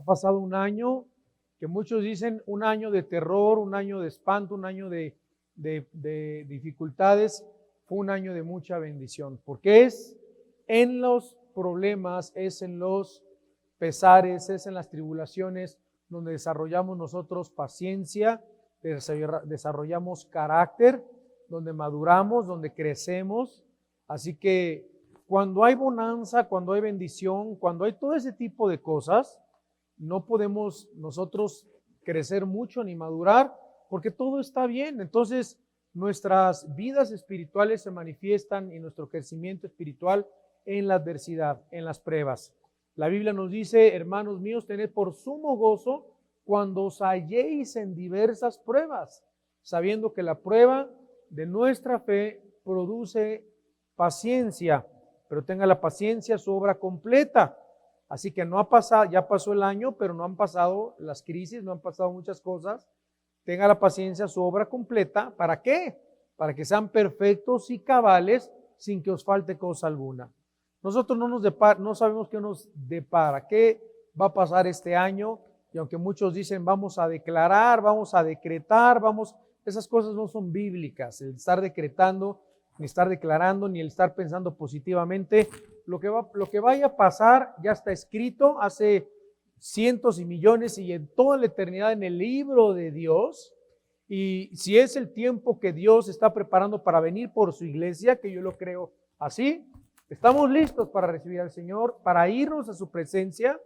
pasado un año que muchos dicen un año de terror, un año de espanto, un año de dificultades. Fue un año de mucha bendición, porque es en los problemas, es en los pesares, es en las tribulaciones donde desarrollamos nosotros paciencia, desarrollamos carácter, donde maduramos, donde crecemos. Así que cuando hay bonanza, cuando hay bendición, cuando hay todo ese tipo de cosas, no podemos nosotros crecer mucho ni madurar porque todo está bien. Entonces, nuestras vidas espirituales se manifiestan y nuestro crecimiento espiritual en la adversidad, en las pruebas. La Biblia nos dice, hermanos míos, tened por sumo gozo cuando os halléis en diversas pruebas, sabiendo que la prueba de nuestra fe produce paciencia, pero tenga la paciencia su obra completa. Así que no ha pasado, ya pasó el año, pero no han pasado las crisis, no han pasado muchas cosas. Tenga la paciencia su obra completa. ¿Para qué? Para que sean perfectos y cabales sin que os falte cosa alguna. Nosotros no sabemos qué nos depara, qué va a pasar este año. Y aunque muchos dicen vamos a declarar, vamos a decretar, esas cosas no son bíblicas. El estar decretando, ni estar declarando, ni el estar pensando positivamente. Lo que vaya a pasar ya está escrito hace cientos y millones y en toda la eternidad en el libro de Dios. Y si es el tiempo que Dios está preparando para venir por su iglesia, que yo lo creo así, estamos listos para recibir al Señor, para irnos a su presencia.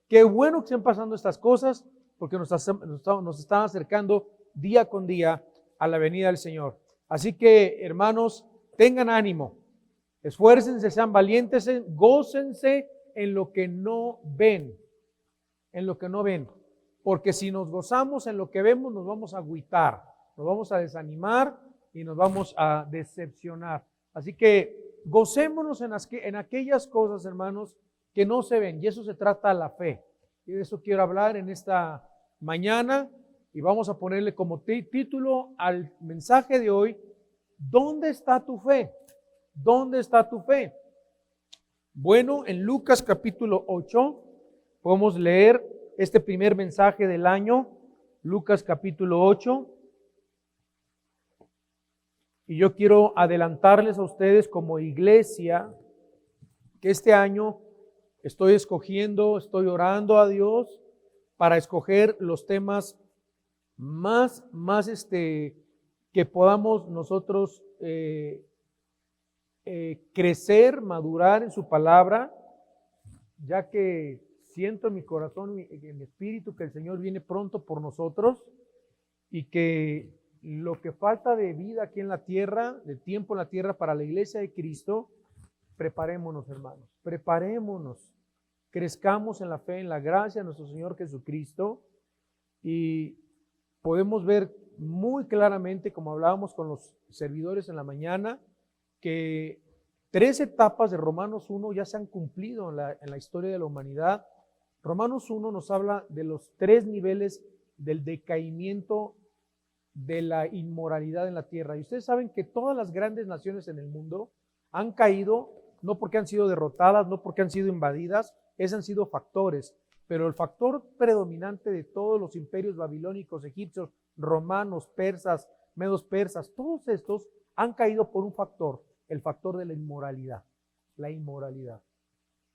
Qué bueno que estén pasando estas cosas, porque nos están acercando día con día a la venida del Señor. Así que, hermanos, tengan ánimo, esfuércense, sean valientes, gócense en lo que no ven, porque si nos gozamos en lo que vemos, nos vamos a agüitar, nos vamos a desanimar y nos vamos a decepcionar. Así que gocémonos en aquellas cosas, hermanos, que no se ven, y eso se trata la fe. Y de eso quiero hablar en esta mañana, y vamos a ponerle como título al mensaje de hoy: ¿dónde está tu fe? ¿Dónde está tu fe? Bueno, en Lucas capítulo 8 podemos leer este primer mensaje del año, Lucas capítulo 8. Y yo quiero adelantarles a ustedes como iglesia que este año estoy orando a Dios para escoger los temas más que podamos nosotros crecer, madurar en su palabra, ya que siento en mi corazón, en mi espíritu, que el Señor viene pronto por nosotros y que lo que falta de vida aquí en la tierra, de tiempo en la tierra para la iglesia de Cristo, preparémonos, hermanos, preparémonos, crezcamos en la fe, en la gracia de nuestro Señor Jesucristo. Y podemos ver muy claramente, como hablábamos con los servidores en la mañana, que 3 etapas de Romanos 1 ya se han cumplido en la historia de la humanidad. Romanos 1 nos habla de los 3 niveles del decaimiento de la inmoralidad en la tierra. Y ustedes saben que todas las grandes naciones en el mundo han caído, no porque han sido derrotadas, no porque han sido invadidas, esos han sido factores. Pero el factor predominante de todos los imperios babilónicos, egipcios, romanos, persas, medos persas, todos estos han caído por un factor, el factor de la inmoralidad. La inmoralidad.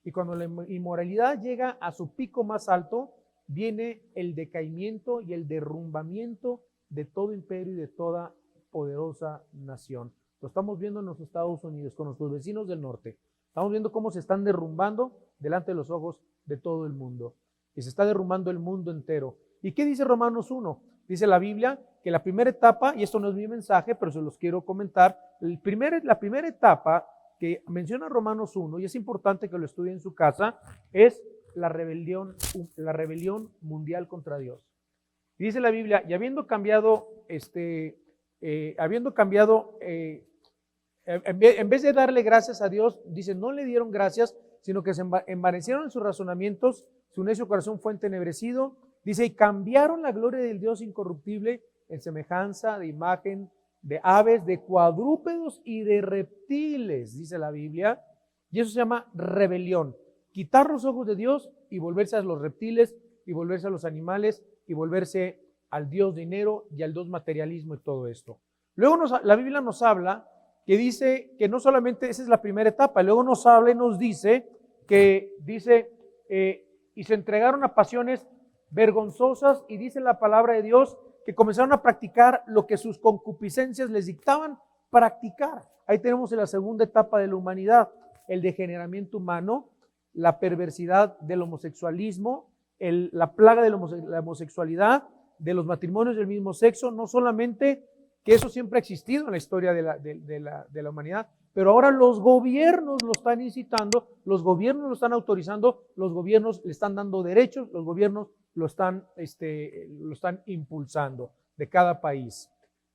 Y cuando la inmoralidad llega a su pico más alto, viene el decaimiento y el derrumbamiento de todo imperio y de toda poderosa nación. Lo estamos viendo en los Estados Unidos, con nuestros vecinos del norte. Estamos viendo cómo se están derrumbando delante de los ojos de todo el mundo. Y se está derrumbando el mundo entero. ¿Y qué dice Romanos 1? Dice la Biblia que la primera etapa, y esto no es mi mensaje, pero se los quiero comentar, la primera etapa que menciona Romanos 1, y es importante que lo estudie en su casa, es la rebelión mundial contra Dios. Y dice la Biblia, y habiendo cambiado, en vez de darle gracias a Dios, dice, no le dieron gracias, sino que se envanecieron en sus razonamientos, su necio corazón fue entenebrecido. Dice, y cambiaron la gloria del Dios incorruptible en semejanza de imagen de aves, de cuadrúpedos y de reptiles, dice la Biblia. Y eso se llama rebelión. Quitar los ojos de Dios y volverse a los reptiles y volverse a los animales y volverse al Dios dinero y al Dios materialismo y todo esto. Luego la Biblia nos habla que dice que no solamente esa es la primera etapa, luego nos habla y nos dice que y se entregaron a pasiones vergonzosas, y dice la palabra de Dios que comenzaron a practicar lo que sus concupiscencias les dictaban practicar. Ahí tenemos en la segunda etapa de la humanidad, el degeneramiento humano, la perversidad del homosexualismo, la plaga de la homosexualidad, de los matrimonios del mismo sexo. No solamente que eso siempre ha existido en la historia de la humanidad, pero ahora los gobiernos lo están incitando, los gobiernos lo están autorizando, los gobiernos le están dando derechos, los gobiernos lo están impulsando de cada país.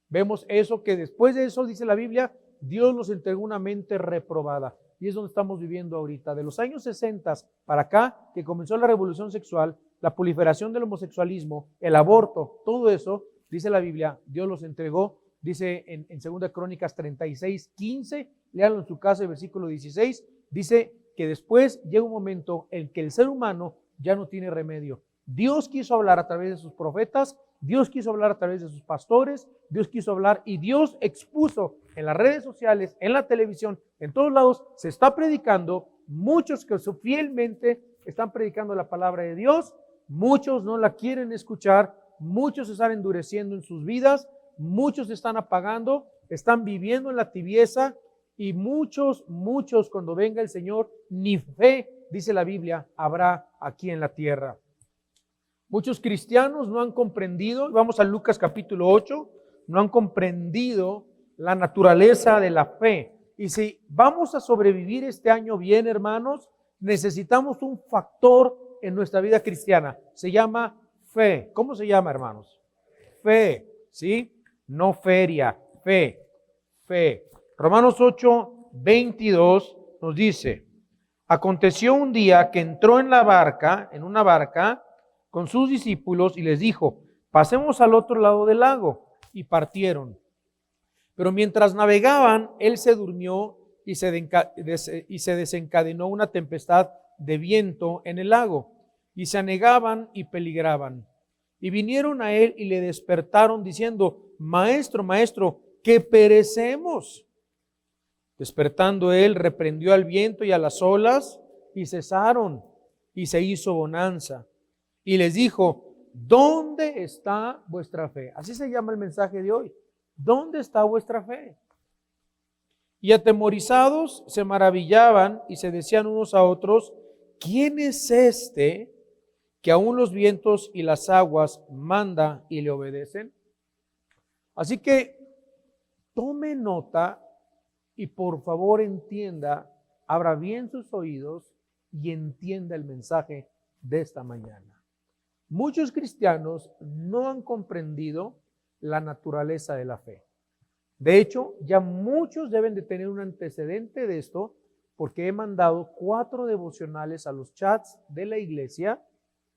Vemos eso, que después de eso, dice la Biblia, Dios nos entregó una mente reprobada. Y es donde estamos viviendo ahorita. De los años 60 para acá, que comenzó la revolución sexual, la proliferación del homosexualismo, el aborto, todo eso, dice la Biblia, Dios los entregó. Dice en 2 Crónicas 36:15, léanlo en su casa, el versículo 16, dice que después llega un momento en que el ser humano ya no tiene remedio. Dios quiso hablar a través de sus profetas, Dios quiso hablar a través de sus pastores, Dios quiso hablar y Dios expuso en las redes sociales, en la televisión, en todos lados, se está predicando, muchos que fielmente están predicando la palabra de Dios, muchos no la quieren escuchar, muchos se están endureciendo en sus vidas, muchos se están apagando, están viviendo en la tibieza y muchos cuando venga el Señor, ni fe, dice la Biblia, habrá aquí en la tierra. Muchos cristianos no han comprendido, vamos a Lucas capítulo 8, no han comprendido la naturaleza de la fe. Y si vamos a sobrevivir este año bien, hermanos, necesitamos un factor en nuestra vida cristiana. Se llama fe. ¿Cómo se llama, hermanos? Fe, ¿sí? No feria, fe. Romanos 8:22 nos dice: aconteció un día que entró en una barca, con sus discípulos y les dijo: pasemos al otro lado del lago. Y partieron. Pero mientras navegaban, él se durmió y se desencadenó una tempestad de viento en el lago. Y se anegaban y peligraban. Y vinieron a él y le despertaron diciendo: Maestro, maestro, que perecemos. Despertando él, reprendió al viento y a las olas, y cesaron, y se hizo bonanza. Y les dijo: ¿dónde está vuestra fe? Así se llama el mensaje de hoy. ¿Dónde está vuestra fe? Y atemorizados se maravillaban y se decían unos a otros: ¿quién es este que aún los vientos y las aguas manda y le obedecen? Así que tome nota y por favor entienda, abra bien sus oídos y entienda el mensaje de esta mañana. Muchos cristianos no han comprendido la naturaleza de la fe. De hecho, ya muchos deben de tener un antecedente de esto, porque he mandado 4 devocionales a los chats de la iglesia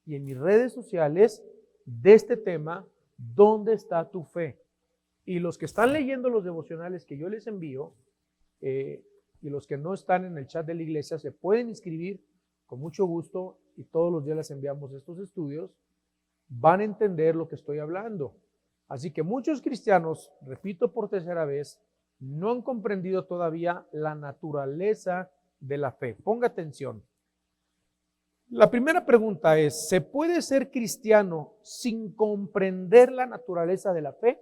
y en mis redes sociales de este tema: ¿dónde está tu fe? Y los que están leyendo los devocionales que yo les envío, y los que no están en el chat de la iglesia, se pueden inscribir con mucho gusto y todos los días les enviamos estos estudios. Van a entender lo que estoy hablando. Así que muchos cristianos, repito por tercera vez, no han comprendido todavía la naturaleza de la fe. Ponga atención. La primera pregunta es: ¿se puede ser cristiano sin comprender la naturaleza de la fe?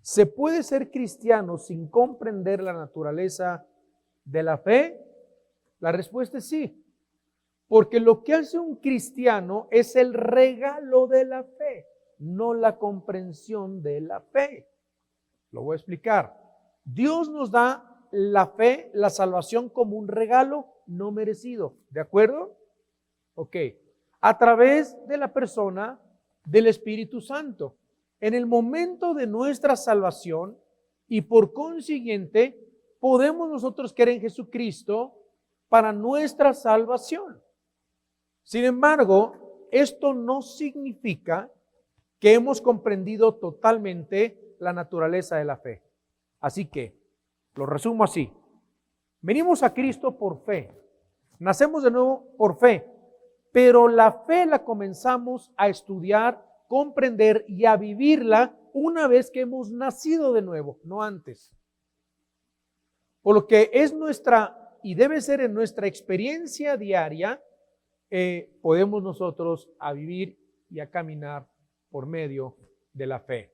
¿Se puede ser cristiano sin comprender la naturaleza de la fe? La respuesta es sí. Porque lo que hace un cristiano es el regalo de la fe, no la comprensión de la fe. Lo voy a explicar. Dios nos da la fe, la salvación, como un regalo no merecido. ¿De acuerdo? Ok. A través de la persona del Espíritu Santo. En el momento de nuestra salvación, y por consiguiente, podemos nosotros creer en Jesucristo para nuestra salvación. Sin embargo, esto no significa que hemos comprendido totalmente la naturaleza de la fe. Así que, lo resumo así. Venimos a Cristo por fe. Nacemos de nuevo por fe. pero la fe la comenzamos a estudiar, comprender y a vivirla una vez que hemos nacido de nuevo, no antes. Por lo que es nuestra y debe ser en nuestra experiencia diaria, podemos nosotros a vivir y a caminar por medio de la fe.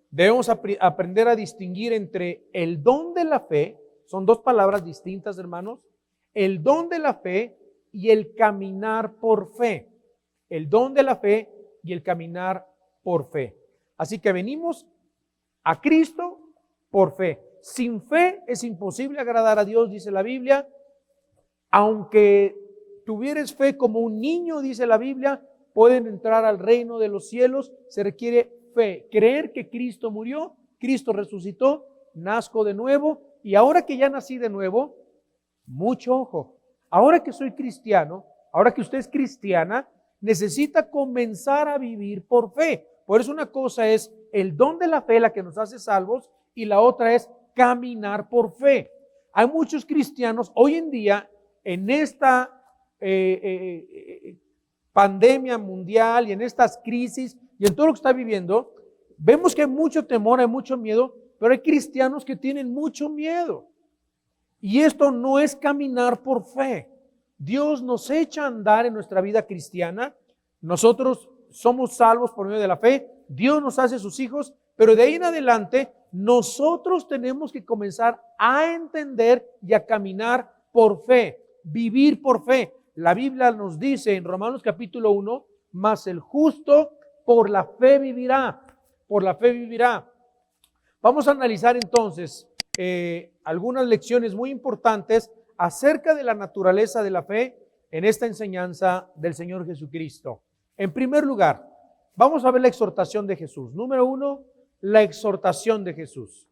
Debemos aprender a distinguir entre el don de la fe, son dos palabras distintas, hermanos, el don de la fe y el caminar por fe. El don de la fe y el caminar por fe. Así que venimos a Cristo por fe. Sin fe es imposible agradar a Dios, dice la Biblia. Aunque tuvieres fe como un niño, dice la Biblia, pueden entrar al reino de los cielos. Se requiere fe, creer que Cristo murió, Cristo resucitó, nazco de nuevo, y ahora que ya nací de nuevo, mucho ojo, ahora que soy cristiano, ahora que usted es cristiana, necesita comenzar a vivir por fe. Por eso una cosa es el don de la fe, la que nos hace salvos, y la otra es caminar por fe. Hay muchos cristianos hoy en día en esta pandemia mundial y en estas crisis y en todo lo que está viviendo, vemos que hay mucho temor, hay mucho miedo, pero hay cristianos que tienen mucho miedo. Y esto no es caminar por fe. Dios nos echa a andar en nuestra vida cristiana. Nosotros somos salvos por medio de la fe. Dios nos hace sus hijos, pero de ahí en adelante nosotros tenemos que comenzar a entender y a caminar por fe, vivir por fe. La Biblia nos dice en Romanos capítulo 1, mas el justo por la fe vivirá, por la fe vivirá. Vamos a analizar entonces algunas lecciones muy importantes acerca de la naturaleza de la fe en esta enseñanza del Señor Jesucristo. En primer lugar, vamos a ver la exhortación de Jesús. Número 1, la exhortación de Jesús.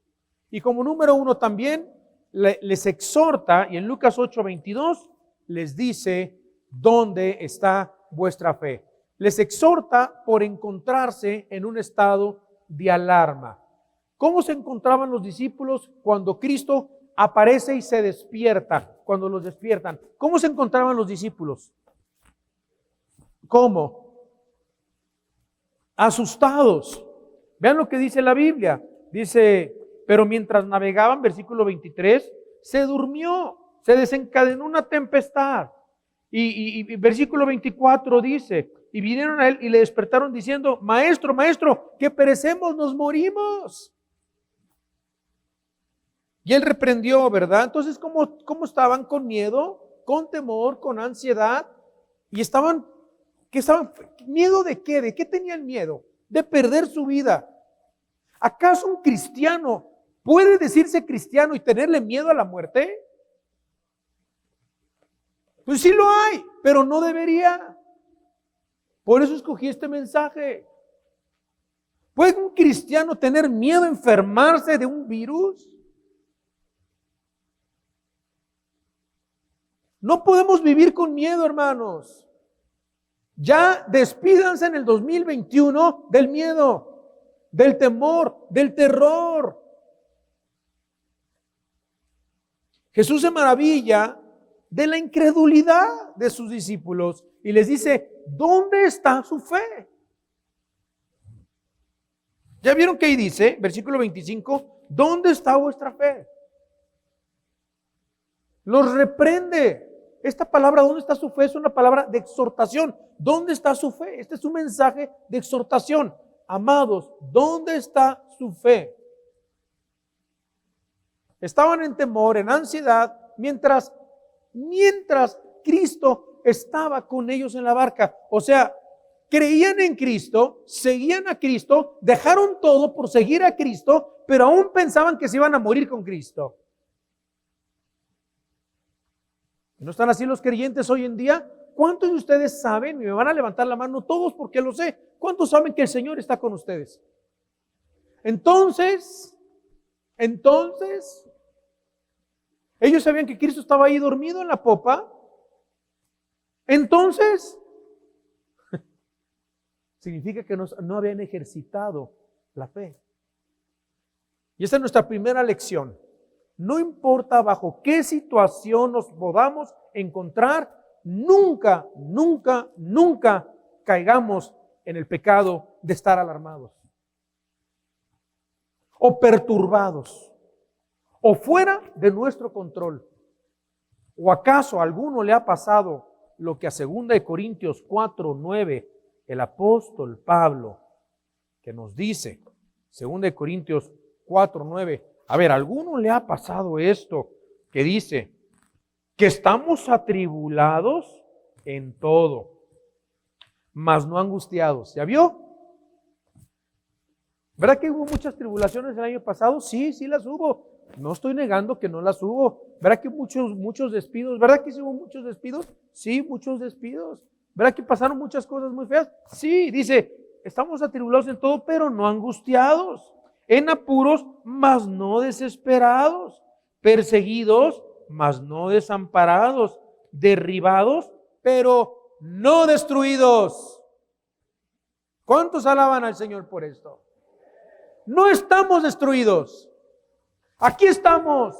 Y como número 1 también les exhorta, y en Lucas 8:22 les dice, ¿dónde está vuestra fe? Les exhorta por encontrarse en un estado de alarma. ¿Cómo se encontraban los discípulos cuando Cristo aparece y se despierta? Cuando los despiertan. ¿Cómo se encontraban los discípulos? ¿Cómo? Asustados. Vean lo que dice la Biblia. Dice, pero mientras navegaban, versículo 23, se durmió, se desencadenó una tempestad. Y versículo 24 dice, y vinieron a él y le despertaron diciendo, maestro, maestro, que perecemos, nos morimos. Y él reprendió, ¿verdad? Entonces, ¿cómo estaban? Con miedo, con temor, con ansiedad. Y estaban, ¿miedo de qué? ¿De qué tenían miedo? De perder su vida. ¿Acaso un cristiano puede decirse cristiano y tenerle miedo a la muerte? Pues sí lo hay, pero no debería. Por eso escogí este mensaje. ¿Puede un cristiano tener miedo a enfermarse de un virus? No podemos vivir con miedo, hermanos. Ya despídanse en el 2021 del miedo, del temor, del terror. Jesús se maravilla de la incredulidad de sus discípulos y les dice, ¿dónde está su fe? ¿Ya vieron que ahí dice, versículo 25, ¿dónde está vuestra fe? Los reprende. Esta palabra, ¿dónde está su fe? Es una palabra de exhortación. ¿Dónde está su fe? Este es un mensaje de exhortación. Amados, ¿dónde está su fe? Estaban en temor, en ansiedad, mientras Cristo estaba con ellos en la barca. O sea, creían en Cristo, seguían a Cristo, dejaron todo por seguir a Cristo, pero aún pensaban que se iban a morir con Cristo. ¿No están así los creyentes hoy en día? ¿Cuántos de ustedes saben? Y me van a levantar la mano todos porque lo sé. ¿Cuántos saben que el Señor está con ustedes? Entonces, ellos sabían que Cristo estaba ahí dormido en la popa. Entonces, significa que no habían ejercitado la fe. Y esa es nuestra primera lección. No importa bajo qué situación nos podamos encontrar, nunca, nunca, nunca caigamos en el pecado de estar alarmados o perturbados o fuera de nuestro control. ¿O acaso a alguno le ha pasado lo que a 2 Corintios 4:9 el apóstol Pablo que nos dice, 2 Corintios 4:9, a ver, ¿a alguno le ha pasado esto que dice que estamos atribulados en todo, mas no angustiados? ¿Ya vio? ¿Verdad que hubo muchas tribulaciones el año pasado? Sí, sí las hubo. No estoy negando que no las hubo. ¿Verdad que muchos despidos? ¿Verdad que sí hubo muchos despidos? Sí, muchos despidos. ¿Verdad que pasaron muchas cosas muy feas? Sí, dice, estamos atribulados en todo, pero no angustiados. En apuros, mas no desesperados. Perseguidos, mas no desamparados. Derribados, pero no destruidos. ¿Cuántos alaban al Señor por esto? No estamos destruidos. Aquí estamos.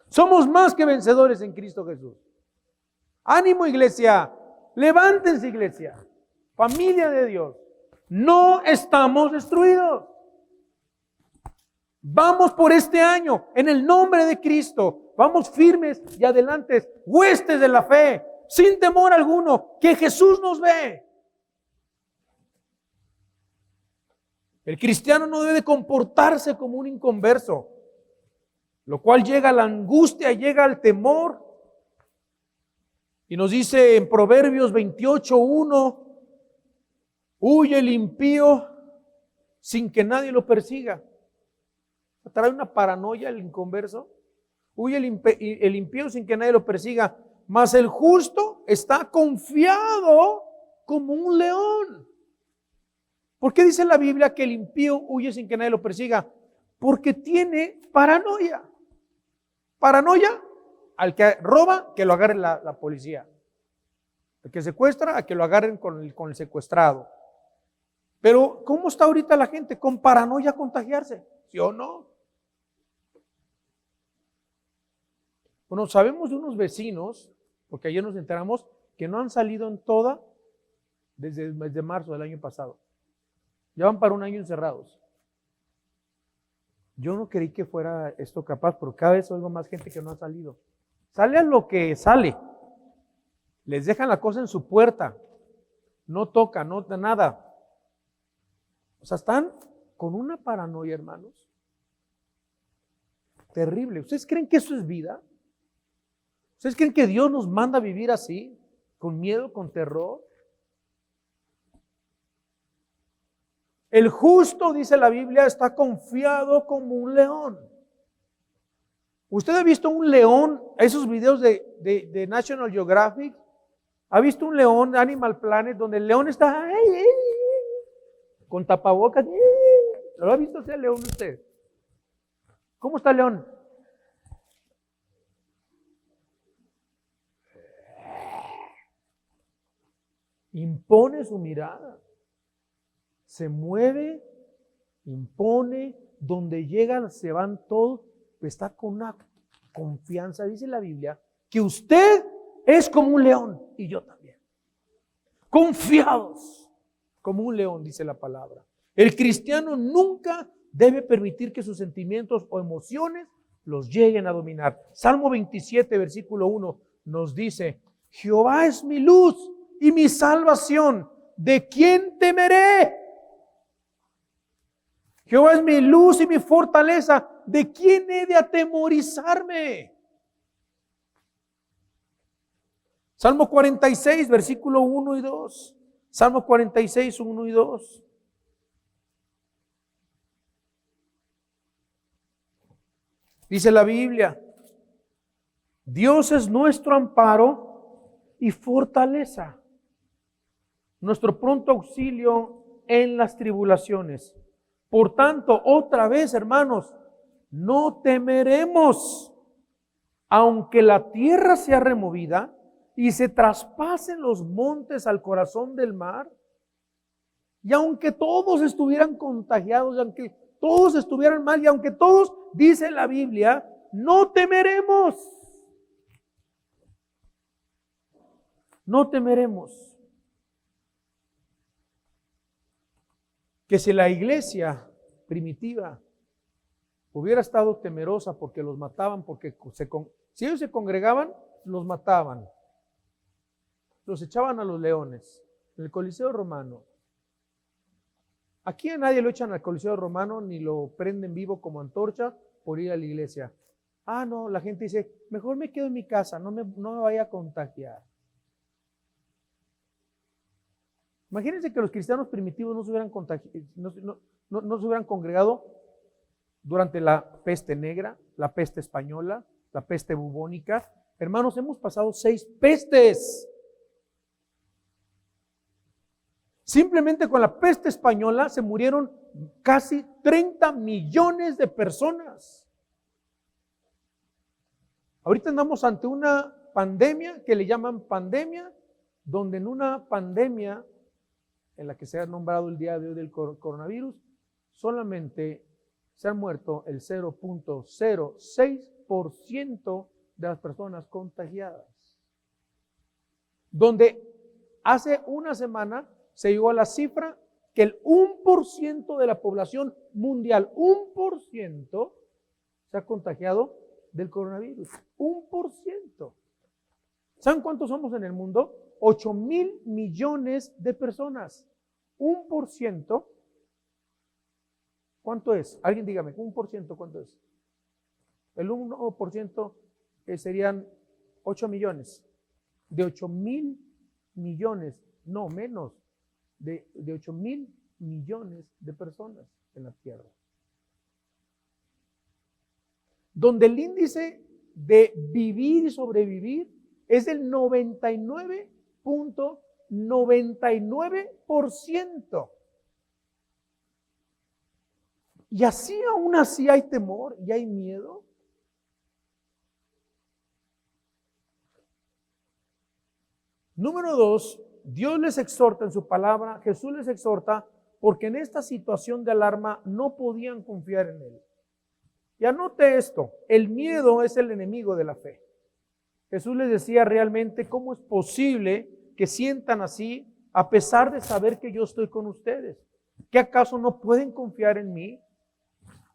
Somos más que vencedores en Cristo Jesús. Ánimo, iglesia. Levántense, iglesia. Familia de Dios. No estamos destruidos. Vamos por este año en el nombre de Cristo. Vamos firmes y adelantes, huestes de la fe, sin temor alguno, que Jesús nos ve. El cristiano no debe comportarse como un inconverso, lo cual llega a la angustia, llega al temor. Y nos dice en Proverbios 28:1, huye el impío sin que nadie lo persiga. Trae una paranoia el inconverso. Huye el impío sin que nadie lo persiga, mas el justo está confiado como un león. ¿Por qué dice la Biblia que el impío huye sin que nadie lo persiga? Porque tiene paranoia. Paranoia, al que roba, que lo agarre la policía. Al que secuestra, a que lo agarren con el secuestrado. Pero, ¿cómo está ahorita la gente? Con paranoia a contagiarse, ¿sí o no? Bueno, sabemos de unos vecinos, porque ayer nos enteramos, que no han salido en toda desde el mes de marzo del año pasado. Ya van para un año encerrados. Yo no creí que fuera esto capaz, pero cada vez oigo más gente que no ha salido. Sale a lo que sale. Les dejan la cosa en su puerta. No toca, no nada. O sea, están con una paranoia, hermanos. Terrible. ¿Ustedes creen que eso es vida? ¿Ustedes creen que Dios nos manda a vivir así? ¿Con miedo, con terror? El justo, dice la Biblia, está confiado como un león. ¿Usted ha visto un león? Esos videos de National Geographic. ¿Ha visto un león de Animal Planet donde el león está con tapabocas? ¿Lo ha visto ese león usted? ¿Cómo está el león? Impone su mirada. Se mueve, impone, donde llega se van todos, está con una confianza, dice la Biblia, que usted es como un león y yo también. Confiados como un león, dice la palabra. El cristiano nunca debe permitir que sus sentimientos o emociones los lleguen a dominar. Salmo 27, versículo 1 nos dice, Jehová es mi luz y mi salvación, ¿de quién temeré? Jehová es mi luz y mi fortaleza, ¿de quién he de atemorizarme? Salmo 46, versículo 1 y 2. Salmo 46, 1 y 2. Dice la Biblia, Dios es nuestro amparo y fortaleza, nuestro pronto auxilio en las tribulaciones. Por tanto, otra vez, hermanos, no temeremos, aunque la tierra sea removida y se traspasen los montes al corazón del mar, y aunque todos estuvieran contagiados, y aunque todos estuvieran mal, y aunque todos, dice la Biblia, no temeremos. No temeremos. Que si la iglesia primitiva hubiera estado temerosa porque los mataban, porque si ellos se congregaban, los mataban, los echaban a los leones, en el Coliseo Romano. Aquí a nadie lo echan al Coliseo Romano ni lo prenden vivo como antorcha por ir a la iglesia. Ah, no, la gente dice, mejor me quedo en mi casa, no me vaya a contagiar. Imagínense que los cristianos primitivos no se hubieran no se hubieran congregado durante la peste negra, la peste española, la peste bubónica. Hermanos, hemos pasado 6 pestes. Simplemente con la peste española se murieron casi 30 millones de personas. Ahorita andamos ante una pandemia que le llaman pandemia, donde en una pandemia en la que se ha nombrado el día de hoy del coronavirus, solamente se han muerto el 0.06% de las personas contagiadas. Donde hace una semana se llegó a la cifra que el 1% de la población mundial, 1%, se ha contagiado del coronavirus. 1%. ¿Saben cuántos somos en el mundo? 8,000 millones de personas. 1%, ¿cuánto es? Alguien dígame, 1%, ¿cuánto es? El 1% serían 8 millones. De 8,000 millones, no menos, de 8,000 millones de personas en la tierra. Donde el índice de vivir y sobrevivir es del 99.99%. Y así aún así hay temor y hay miedo. Número 2, Dios les exhorta en su palabra, Jesús les exhorta, porque en esta situación de alarma no podían confiar en Él. Y anote esto, el miedo es el enemigo de la fe. Jesús les decía realmente, ¿cómo es posible que sientan así a pesar de saber que yo estoy con ustedes? ¿Qué acaso no pueden confiar en mí?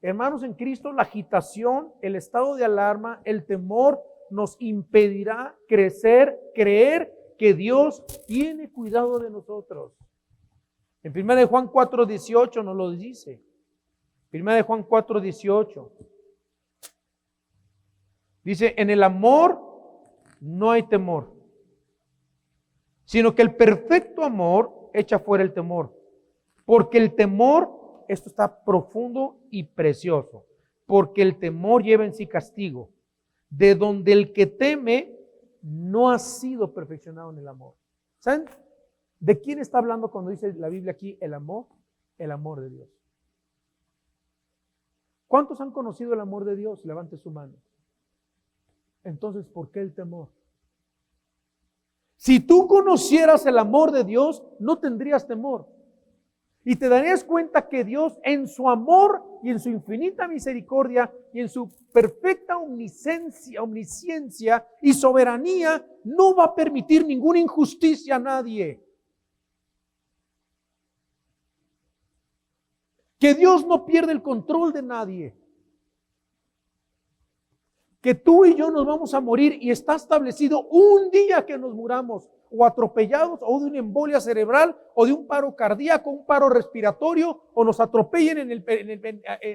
Hermanos, en Cristo la agitación, el estado de alarma, el temor nos impedirá crecer, creer que Dios tiene cuidado de nosotros. En 1 Juan 4:18 nos lo dice. 1 Juan 4:18. Dice, en el amor no hay temor, sino que el perfecto amor echa fuera el temor. Porque el temor, esto está profundo y precioso, porque el temor lleva en sí castigo, de donde el que teme no ha sido perfeccionado en el amor. ¿Saben de quién está hablando cuando dice la Biblia aquí el amor? El amor de Dios. ¿Cuántos han conocido el amor de Dios? Levante su mano. Entonces, ¿por qué el temor? Si tú conocieras el amor de Dios, no tendrías temor. Y te darías cuenta que Dios en su amor y en su infinita misericordia y en su perfecta omnisciencia y soberanía no va a permitir ninguna injusticia a nadie. Que Dios no pierde el control de nadie. Que tú y yo nos vamos a morir y está establecido un día que nos muramos, o atropellados, o de una embolia cerebral, o de un paro cardíaco, un paro respiratorio, o nos atropellen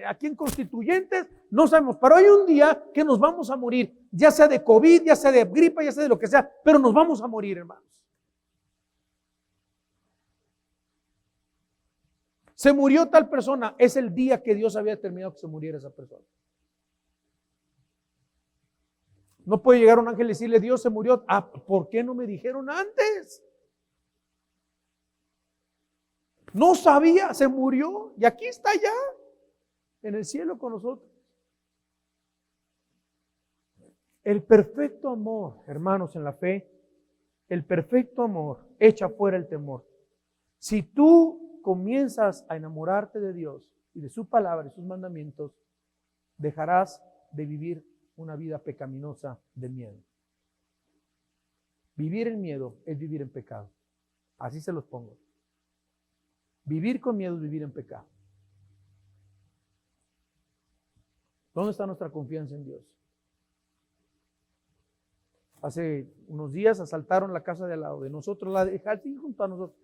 aquí en Constituyentes, no sabemos, pero hay un día que nos vamos a morir, ya sea de COVID, ya sea de gripa, ya sea de lo que sea, pero nos vamos a morir, hermanos. Se murió tal persona, es el día que Dios había determinado que se muriera esa persona. No puede llegar un ángel y decirle, Dios se murió. Ah, ¿por qué no me dijeron antes? No sabía, se murió y aquí está ya, en el cielo con nosotros. El perfecto amor, hermanos, en la fe, el perfecto amor echa fuera el temor. Si tú comienzas a enamorarte de Dios y de su palabra y sus mandamientos, dejarás de vivir una vida pecaminosa de miedo. Vivir en miedo es vivir en pecado. Así se los pongo. Vivir con miedo es vivir en pecado. ¿Dónde está nuestra confianza en Dios? Hace unos días asaltaron la casa de al lado de nosotros, la de Jalti, junto a nosotros.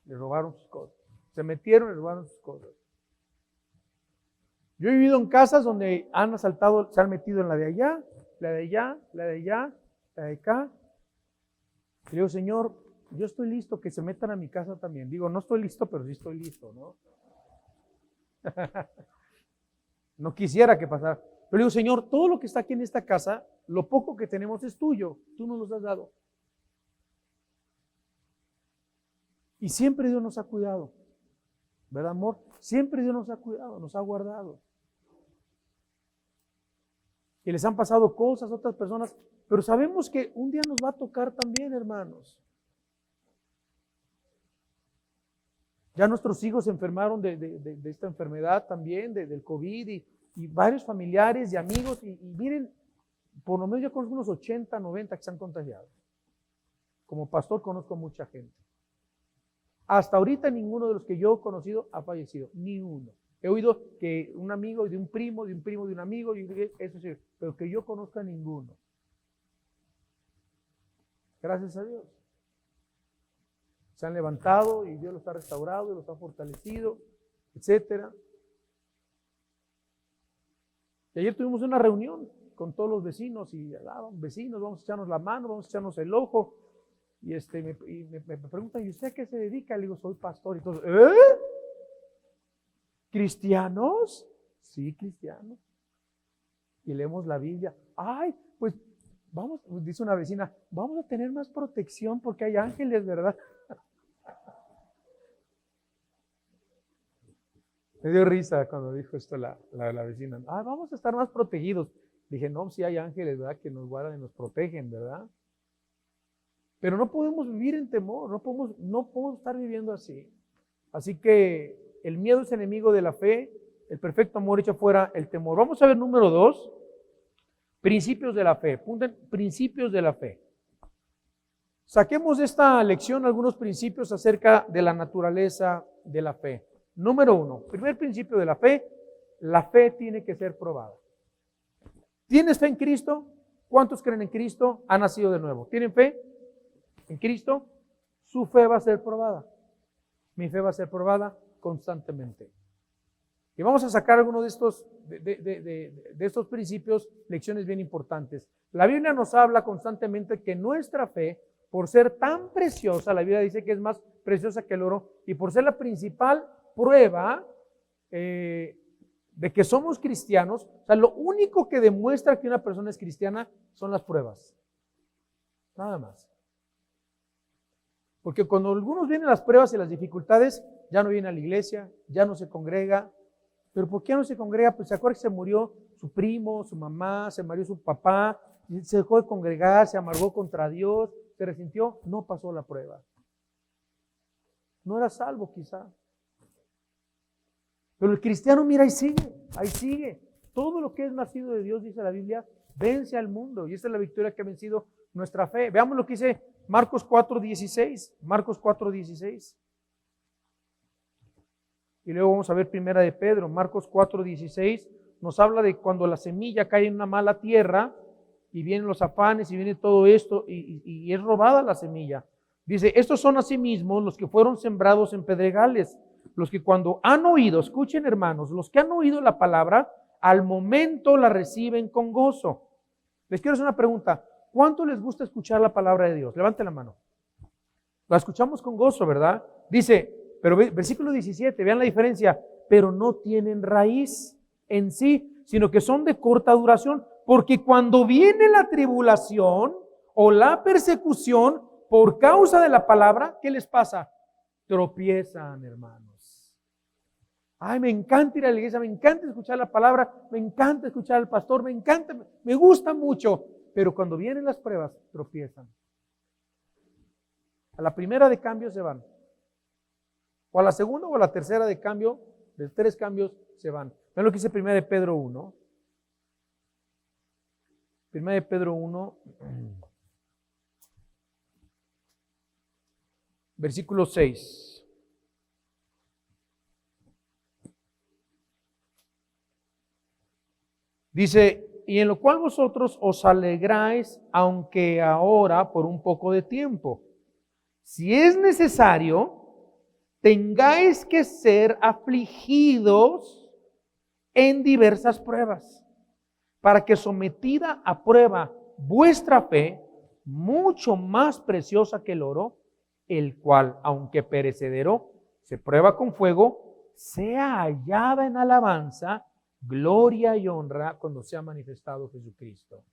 Le robaron sus cosas. Se metieron y le robaron sus cosas. Yo he vivido en casas donde han asaltado, se han metido en la de allá, la de allá, la de allá, la de acá. Y le digo, Señor, yo estoy listo que se metan a mi casa también. Digo, no estoy listo, pero sí estoy listo, ¿no? No quisiera que pasara. Pero le digo, Señor, todo lo que está aquí en esta casa, lo poco que tenemos es tuyo. Tú nos lo has dado. Y siempre Dios nos ha cuidado. ¿Verdad, amor? Siempre Dios nos ha cuidado, nos ha guardado. Y les han pasado cosas a otras personas, pero sabemos que un día nos va a tocar también, hermanos. Ya nuestros hijos se enfermaron de esta enfermedad también, del COVID, y varios familiares y amigos, y miren, por lo menos yo conozco unos 80, 90 que se han contagiado. Como pastor conozco mucha gente. Hasta ahorita ninguno de los que yo he conocido ha fallecido, ni uno. He oído que un amigo de un primo, de un primo de un amigo, y eso sí, pero que yo conozca ninguno. Gracias a Dios. Se han levantado y Dios los ha restaurado y los ha fortalecido, etcétera. Y ayer tuvimos una reunión con todos los vecinos y vecinos, vamos a echarnos la mano, vamos a echarnos el ojo. Y me preguntan, ¿y usted a qué se dedica? Le digo, soy pastor. Y todos, ¿cristianos? Sí, cristianos. Y leemos la Biblia. Ay, pues vamos, dice una vecina, vamos a tener más protección porque hay ángeles, ¿verdad? Me dio risa cuando dijo esto la vecina. Vamos a estar más protegidos. Dije, no, sí hay ángeles, ¿verdad? Que nos guardan y nos protegen, ¿verdad? Pero no podemos vivir en temor, no podemos estar viviendo así. Así que el miedo es enemigo de la fe, el perfecto amor echa fuera el temor. Vamos a ver número 2, principios de la fe. Apunten, principios de la fe. Saquemos de esta lección algunos principios acerca de la naturaleza de la fe. Número 1, primer principio de la fe tiene que ser probada. ¿Tienes fe en Cristo? ¿Cuántos creen en Cristo? Han nacido de nuevo. ¿Tienen fe en Cristo? Su fe va a ser probada. Mi fe va a ser probada constantemente. Y vamos a sacar algunos de estos principios, lecciones bien importantes. La Biblia nos habla constantemente que nuestra fe, por ser tan preciosa, la Biblia dice que es más preciosa que el oro, y por ser la principal prueba de que somos cristianos, o sea, lo único que demuestra que una persona es cristiana son las pruebas. Nada más. Porque cuando algunos vienen las pruebas y las dificultades, ya no viene a la iglesia, ya no se congrega. ¿Pero por qué no se congrega? Pues se acuerda que se murió su primo, su mamá, se murió su papá, se dejó de congregar, se amargó contra Dios, se resintió, no pasó la prueba. No era salvo quizá. Pero el cristiano, mira, ahí sigue. Todo lo que es nacido de Dios, dice la Biblia, vence al mundo. Y esta es la victoria que ha vencido nuestra fe. Veamos lo que dice Marcos 4:16. Marcos 4:16. Y luego vamos a ver primera de Pedro. Marcos 4:16 nos habla de cuando la semilla cae en una mala tierra y vienen los afanes y viene todo esto y es robada la semilla. Dice, estos son asimismo los que fueron sembrados en pedregales, los que cuando han oído, escuchen hermanos, los que han oído la palabra, al momento la reciben con gozo. Les quiero hacer una pregunta. ¿Cuánto les gusta escuchar la palabra de Dios? Levanten la mano. La escuchamos con gozo, ¿verdad? Dice, pero versículo 17, vean la diferencia, pero no tienen raíz en sí, sino que son de corta duración, porque cuando viene la tribulación o la persecución por causa de la palabra, ¿qué les pasa? Tropiezan, hermanos. Ay, me encanta ir a la iglesia, me encanta escuchar la palabra, me encanta escuchar al pastor, me encanta, me gusta mucho, pero cuando vienen las pruebas, tropiezan. A la primera de cambio se van. O a la segunda o a la tercera de cambio, de 3 cambios se van. Vean lo que dice 1 de Pedro 1. 1 de Pedro 1. Versículo 6. Dice, y en lo cual vosotros os alegráis, aunque ahora por un poco de tiempo. Si es necesario, tengáis que ser afligidos en diversas pruebas, para que sometida a prueba vuestra fe, mucho más preciosa que el oro, el cual, aunque perecedero, se prueba con fuego, sea hallada en alabanza, gloria y honra cuando sea manifestado Jesucristo.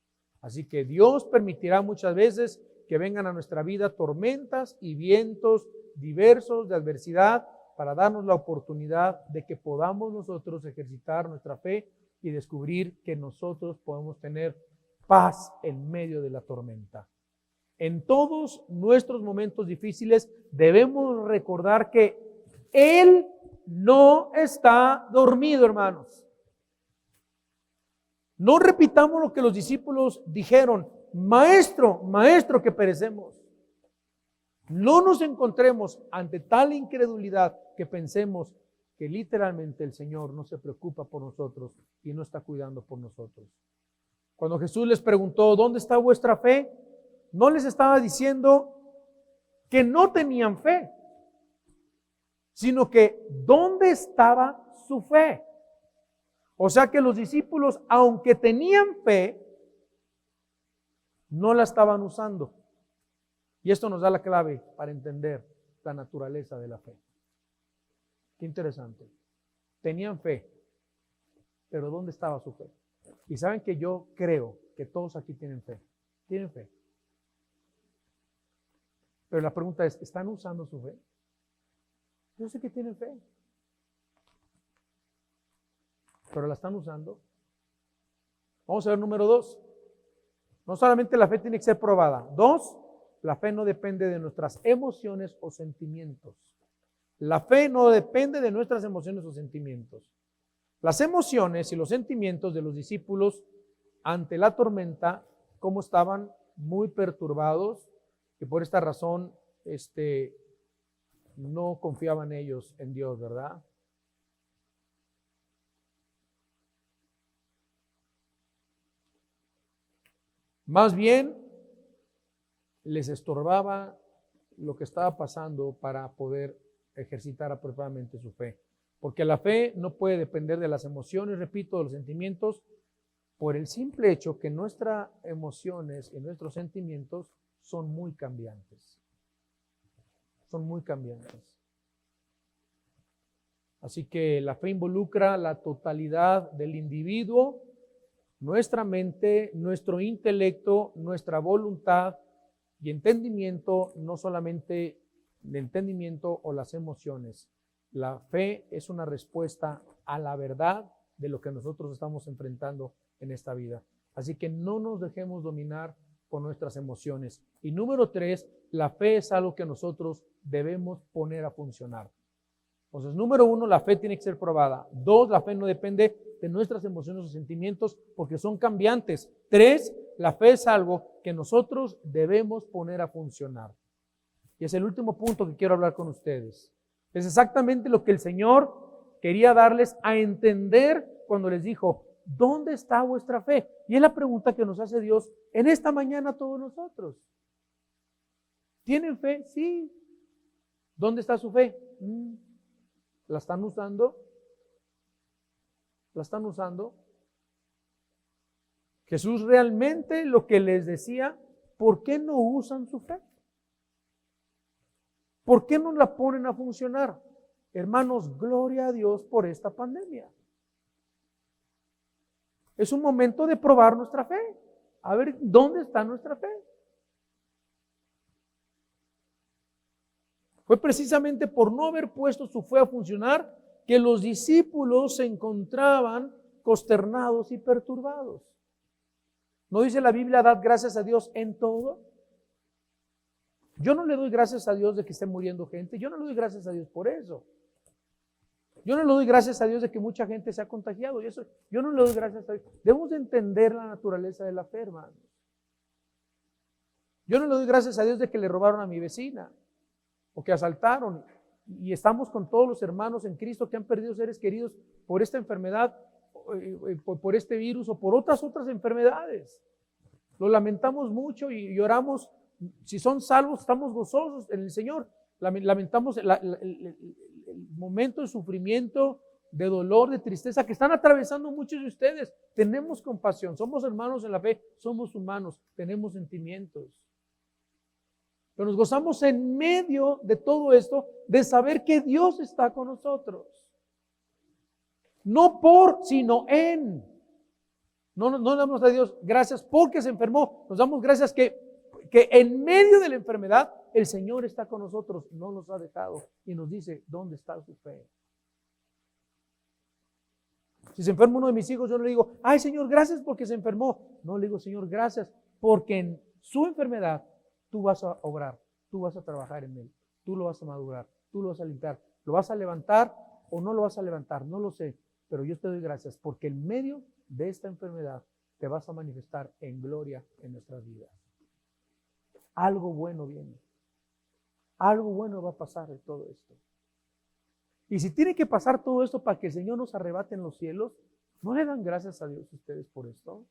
Así que Dios permitirá muchas veces que vengan a nuestra vida tormentas y vientos diversos de adversidad para darnos la oportunidad de que podamos nosotros ejercitar nuestra fe y descubrir que nosotros podemos tener paz en medio de la tormenta. En todos nuestros momentos difíciles debemos recordar que Él no está dormido, hermanos. No repitamos lo que los discípulos dijeron, maestro, maestro, que perecemos. No nos encontremos ante tal incredulidad que pensemos que literalmente el Señor no se preocupa por nosotros y no está cuidando por nosotros. Cuando Jesús les preguntó, ¿dónde está vuestra fe? No les estaba diciendo que no tenían fe, sino que ¿dónde estaba su fe? O sea que los discípulos, aunque tenían fe, no la estaban usando. Y esto nos da la clave para entender la naturaleza de la fe. Qué interesante. Tenían fe, pero ¿dónde estaba su fe? Y saben que yo creo que todos aquí tienen fe. Tienen fe. Pero la pregunta es, ¿están usando su fe? Yo sé que tienen fe. Pero la están usando. Vamos a ver número 2. No solamente la fe tiene que ser probada. 2, la fe no depende de nuestras emociones o sentimientos. La fe no depende de nuestras emociones o sentimientos. Las emociones y los sentimientos de los discípulos ante la tormenta, como estaban muy perturbados, y por esta razón no confiaban ellos en Dios, ¿verdad? Más bien, les estorbaba lo que estaba pasando para poder ejercitar apropiadamente su fe. Porque la fe no puede depender de las emociones, repito, de los sentimientos, por el simple hecho que nuestras emociones y nuestros sentimientos son muy cambiantes. Son muy cambiantes. Así que la fe involucra la totalidad del individuo, nuestra mente, nuestro intelecto, nuestra voluntad y entendimiento, no solamente el entendimiento o las emociones. La fe es una respuesta a la verdad de lo que nosotros estamos enfrentando en esta vida. Así que no nos dejemos dominar por nuestras emociones. Y número 3, la fe es algo que nosotros debemos poner a funcionar. Entonces, número 1, la fe tiene que ser probada. 2, la fe no depende de nuestras emociones o sentimientos porque son cambiantes. 3, la fe es algo que nosotros debemos poner a funcionar. Y es el último punto que quiero hablar con ustedes. Es exactamente lo que el Señor quería darles a entender cuando les dijo, ¿dónde está vuestra fe? Y es la pregunta que nos hace Dios en esta mañana a todos nosotros. ¿Tienen fe? Sí. ¿Dónde está su fe? ¿La están usando? ¿La están usando? Jesús realmente lo que les decía, ¿por qué no usan su fe? ¿Por qué no la ponen a funcionar? Hermanos, gloria a Dios por esta pandemia. Es un momento de probar nuestra fe. A ver, ¿dónde está nuestra fe? Fue precisamente por no haber puesto su fe a funcionar que los discípulos se encontraban consternados y perturbados. ¿No dice la Biblia, dad gracias a Dios en todo? Yo no le doy gracias a Dios de que esté muriendo gente. Yo no le doy gracias a Dios por eso. Yo no le doy gracias a Dios de que mucha gente se ha contagiado. Y eso, yo no le doy gracias a Dios. Debemos de entender la naturaleza de la fe, hermanos. Yo no le doy gracias a Dios de que le robaron a mi vecina. o que asaltaron. Y estamos con todos los hermanos en Cristo que han perdido seres queridos por esta enfermedad, por este virus o por otras enfermedades. Lo lamentamos mucho y lloramos. Si son salvos, estamos gozosos en el Señor. Lamentamos el momento de sufrimiento, de dolor, de tristeza que están atravesando muchos de ustedes. Tenemos compasión, somos hermanos en la fe, somos humanos, tenemos sentimientos. Pero nos gozamos en medio de todo esto de saber que Dios está con nosotros. No por, sino en. No damos a Dios gracias porque se enfermó. Nos damos gracias que en medio de la enfermedad el Señor está con nosotros. No nos ha dejado y nos dice, ¿dónde está su fe? Si se enferma uno de mis hijos, yo no le digo, ay Señor, gracias porque se enfermó. No le digo, Señor, gracias porque en su enfermedad tú vas a obrar, tú vas a trabajar en él, tú lo vas a madurar, tú lo vas a limpiar, lo vas a levantar o no lo vas a levantar, no lo sé, pero yo te doy gracias porque en medio de esta enfermedad te vas a manifestar en gloria en nuestras vidas. Algo bueno viene, algo bueno va a pasar de todo esto. Y si tiene que pasar todo esto para que el Señor nos arrebate en los cielos, ¿no le dan gracias a Dios ustedes por esto?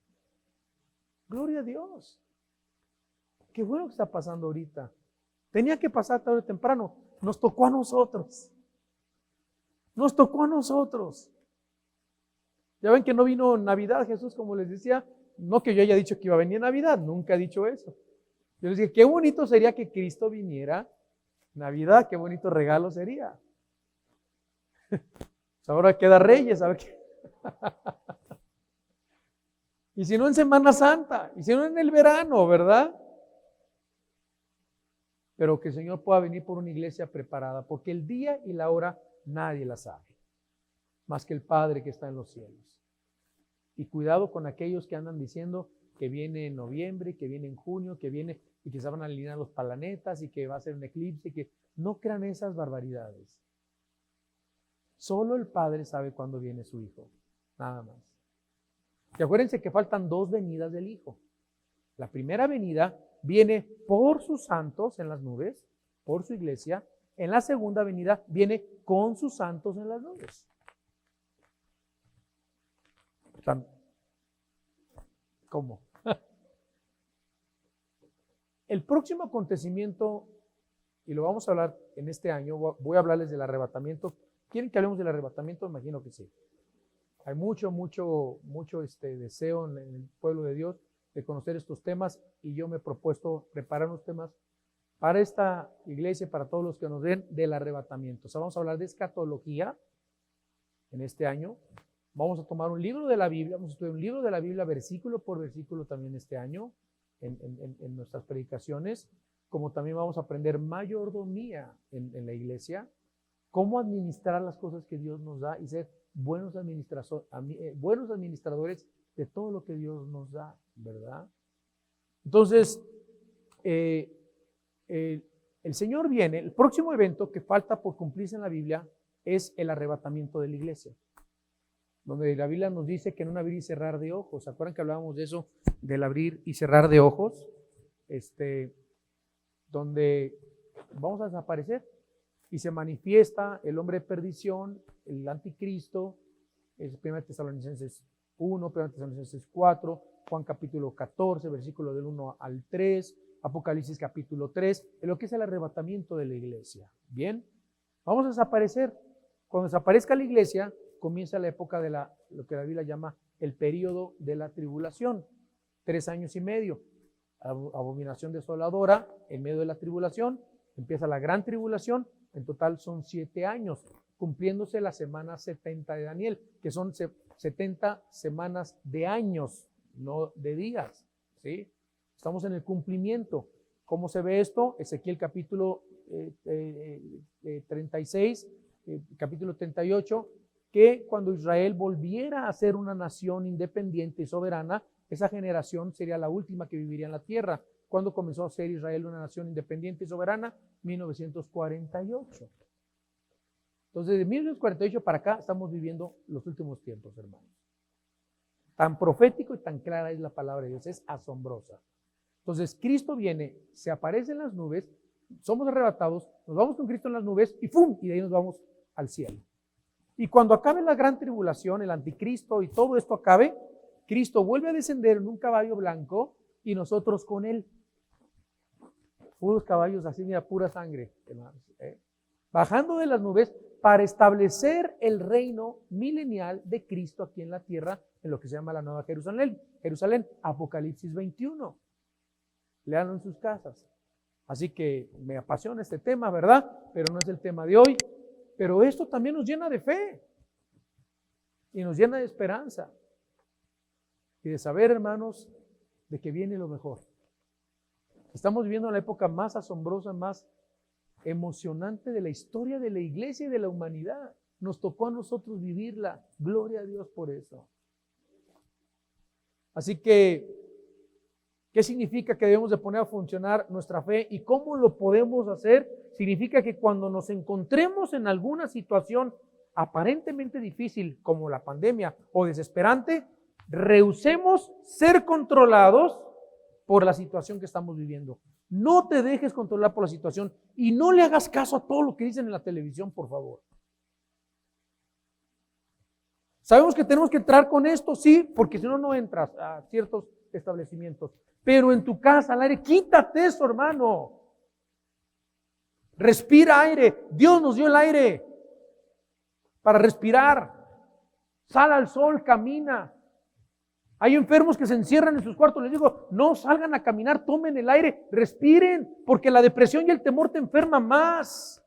Gloria a Dios. Qué bueno que está pasando ahorita. Tenía que pasar tarde o temprano. Nos tocó a nosotros. Nos tocó a nosotros. Ya ven que no vino Navidad, Jesús, como les decía. No que yo haya dicho que iba a venir Navidad, nunca he dicho eso. Yo les dije, qué bonito sería que Cristo viniera Navidad, qué bonito regalo sería. Ahora queda Reyes, a ver qué. Y si no en Semana Santa, y si no en el verano, ¿verdad? Pero que el Señor pueda venir por una iglesia preparada, porque el día y la hora nadie la sabe, más que el Padre que está en los cielos. Y cuidado con aquellos que andan diciendo que viene en noviembre, que viene en junio, que viene y que se van a alinear los planetas y que va a ser un eclipse, que no crean esas barbaridades. Solo el Padre sabe cuándo viene su Hijo, nada más. Y acuérdense que faltan 2 venidas del Hijo. La primera venida viene por sus santos en las nubes, por su iglesia. En la segunda venida viene con sus santos en las nubes. ¿Cómo? El próximo acontecimiento, y lo vamos a hablar en este año, voy a hablarles del arrebatamiento. ¿Quieren que hablemos del arrebatamiento? Imagino que sí. Hay mucho deseo en el pueblo de Dios de conocer estos temas y yo me he propuesto preparar unos temas para esta iglesia, para todos los que nos ven, del arrebatamiento. O sea, vamos a hablar de escatología en este año. Vamos a tomar un libro de la Biblia, vamos a estudiar un libro de la Biblia versículo por versículo también este año en nuestras predicaciones, como también vamos a aprender mayordomía en la iglesia, cómo administrar las cosas que Dios nos da y ser buenos administradores de todo lo que Dios nos da, ¿verdad? Entonces, el Señor viene, el próximo evento que falta por cumplirse en la Biblia es el arrebatamiento de la iglesia, donde la Biblia nos dice que en un abrir y cerrar de ojos, ¿se acuerdan que hablábamos de eso, del abrir y cerrar de ojos? Donde vamos a desaparecer y se manifiesta el hombre de perdición, el anticristo, es 1 Tesalonicenses 1, 1 Tesalonicenses 4, Juan capítulo 14, versículo del 1 al 3, Apocalipsis capítulo 3, en lo que es el arrebatamiento de la iglesia. Bien, vamos a desaparecer. Cuando desaparezca la iglesia, comienza la época de lo que la Biblia llama el período de la tribulación, 3 años y medio. Abominación desoladora en medio de la tribulación, empieza la gran tribulación, en total son 7 años, cumpliéndose la semana 70 de Daniel, que son 70 semanas de años, no de días, ¿sí? Estamos en el cumplimiento. ¿Cómo se ve esto? Ezequiel capítulo 36, capítulo 38, que cuando Israel volviera a ser una nación independiente y soberana, esa generación sería la última que viviría en la tierra. ¿Cuándo comenzó a ser Israel una nación independiente y soberana? 1948. Entonces, de 1948 para acá estamos viviendo los últimos tiempos, hermanos. Tan profético y tan clara es la palabra de Dios, es asombrosa. Entonces, Cristo viene, se aparece en las nubes somos arrebatados, nos vamos con Cristo en las nubes y ¡pum! Y de ahí nos vamos al cielo. Y cuando acabe la gran tribulación, el anticristo y todo esto acabe, Cristo vuelve a descender en un caballo blanco y nosotros con él. Puros caballos así, mira, pura sangre, hermanos. Bajando de las nubes para establecer el reino milenial de Cristo aquí en la tierra, en lo que se llama la Nueva Jerusalén. Jerusalén, Apocalipsis 21. Léanlo en sus casas. Así que me apasiona este tema, ¿verdad? Pero no es el tema de hoy. Pero esto también nos llena de fe y nos llena de esperanza y de saber, hermanos, de que viene lo mejor. Estamos viviendo la época más asombrosa, más emocionante de la historia de la iglesia y de la humanidad. Nos tocó a nosotros vivirla. Gloria a Dios por eso. Así que, ¿qué significa que debemos de poner a funcionar nuestra fe y cómo lo podemos hacer? Significa que cuando nos encontremos en alguna situación aparentemente difícil como la pandemia o desesperante, rehusemos ser controlados por la situación que estamos viviendo. No te dejes controlar por la situación y no le hagas caso a todo lo que dicen en la televisión, por favor. Sabemos que tenemos que entrar con esto, sí, porque si no, no entras a ciertos establecimientos. Pero en tu casa, al aire, quítate eso, hermano. Respira aire. Dios nos dio el aire para respirar. Sal al sol, camina. Hay enfermos que se encierran en sus cuartos. Les digo, no salgan a caminar, tomen el aire, respiren, porque la depresión y el temor te enferman más.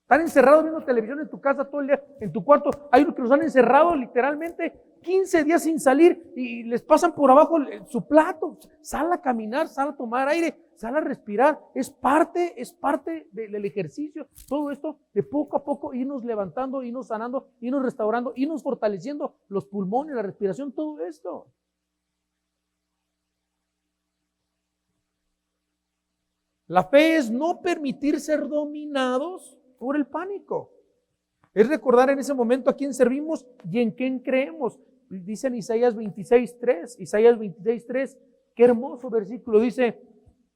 Están encerrados viendo televisión en tu casa todo el día, en tu cuarto. Hay unos que los han encerrado literalmente 15 días sin salir y les pasan por abajo su plato. Sal a caminar, sal a tomar aire, sal a respirar. Es parte del ejercicio. Todo esto de poco a poco irnos levantando, irnos sanando, irnos restaurando, irnos fortaleciendo los pulmones, la respiración, todo esto. La fe es no permitir ser dominados por el pánico. Es recordar en ese momento a quién servimos y en quién creemos. Dice en Isaías 26:3, qué hermoso versículo, dice,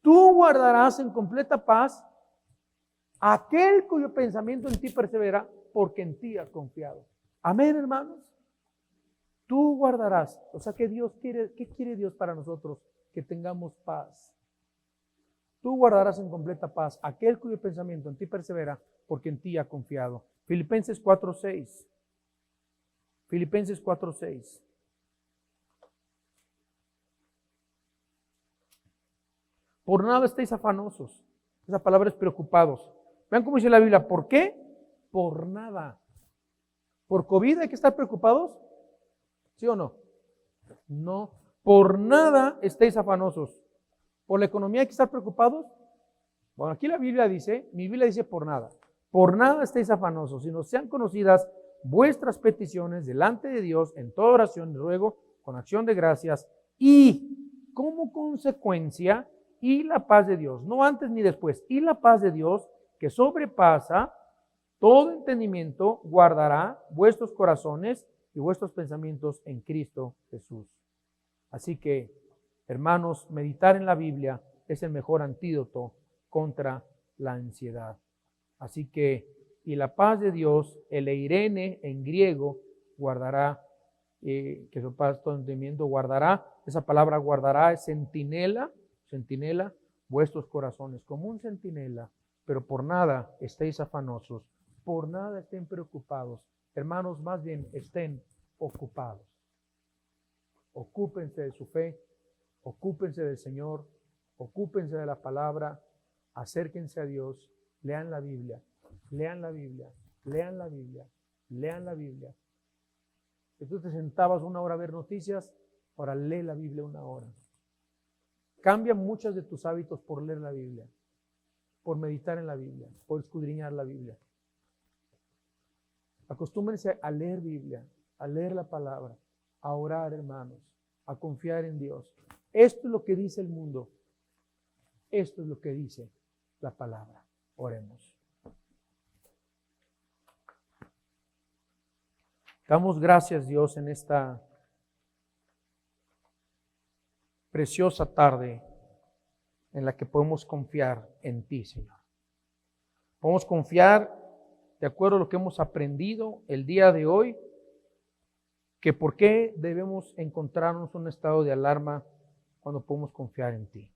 tú guardarás en completa paz a aquel cuyo pensamiento en ti persevera, porque en ti ha confiado. Amén, hermanos. Tú guardarás, o sea que Dios quiere, ¿qué quiere Dios para nosotros? Que tengamos paz. Tú guardarás en completa paz a aquel cuyo pensamiento en ti persevera, porque en ti ha confiado. Filipenses 4:6. Filipenses 4:6. Por nada estéis afanosos. Esa palabra es preocupados. Vean cómo dice la Biblia. ¿Por qué? Por nada. ¿Por COVID hay que estar preocupados? ¿Sí o no? No. Por nada estéis afanosos. ¿Por la economía hay que estar preocupados? Bueno, aquí la Biblia dice, mi Biblia dice por nada. Por nada estéis afanosos, sino sean conocidas vuestras peticiones delante de Dios en toda oración y ruego, con acción de gracias, y como consecuencia, y la paz de Dios, no antes ni después, y la paz de Dios, que sobrepasa todo entendimiento, guardará vuestros corazones y vuestros pensamientos en Cristo Jesús. Así que, hermanos, meditar en la Biblia es el mejor antídoto contra la ansiedad. Así que, y la paz de Dios, el eirene en griego, guardará, que su paz, todo entendimiento, guardará, esa palabra guardará es centinela, vuestros corazones, como un centinela, pero por nada estéis afanosos, por nada estén preocupados. Hermanos, más bien estén ocupados. Ocúpense de su fe, ocúpense del Señor, ocúpense de la palabra, acérquense a Dios, lean la Biblia, lean la Biblia, lean la Biblia, lean la Biblia. Si tú te sentabas una hora a ver noticias, ahora lee la Biblia una hora. Cambia muchos de tus hábitos por leer la Biblia, por meditar en la Biblia, por escudriñar la Biblia. Acostúmbrense a leer Biblia, a leer la palabra, a orar, hermanos, a confiar en Dios. Esto es lo que dice el mundo. Esto es lo que dice la palabra. Oremos. Damos gracias, Dios, en esta preciosa tarde en la que podemos confiar en ti, Señor. Podemos confiar, de acuerdo a lo que hemos aprendido el día de hoy, que por qué debemos encontrarnos en un estado de alarma cuando podemos confiar en ti.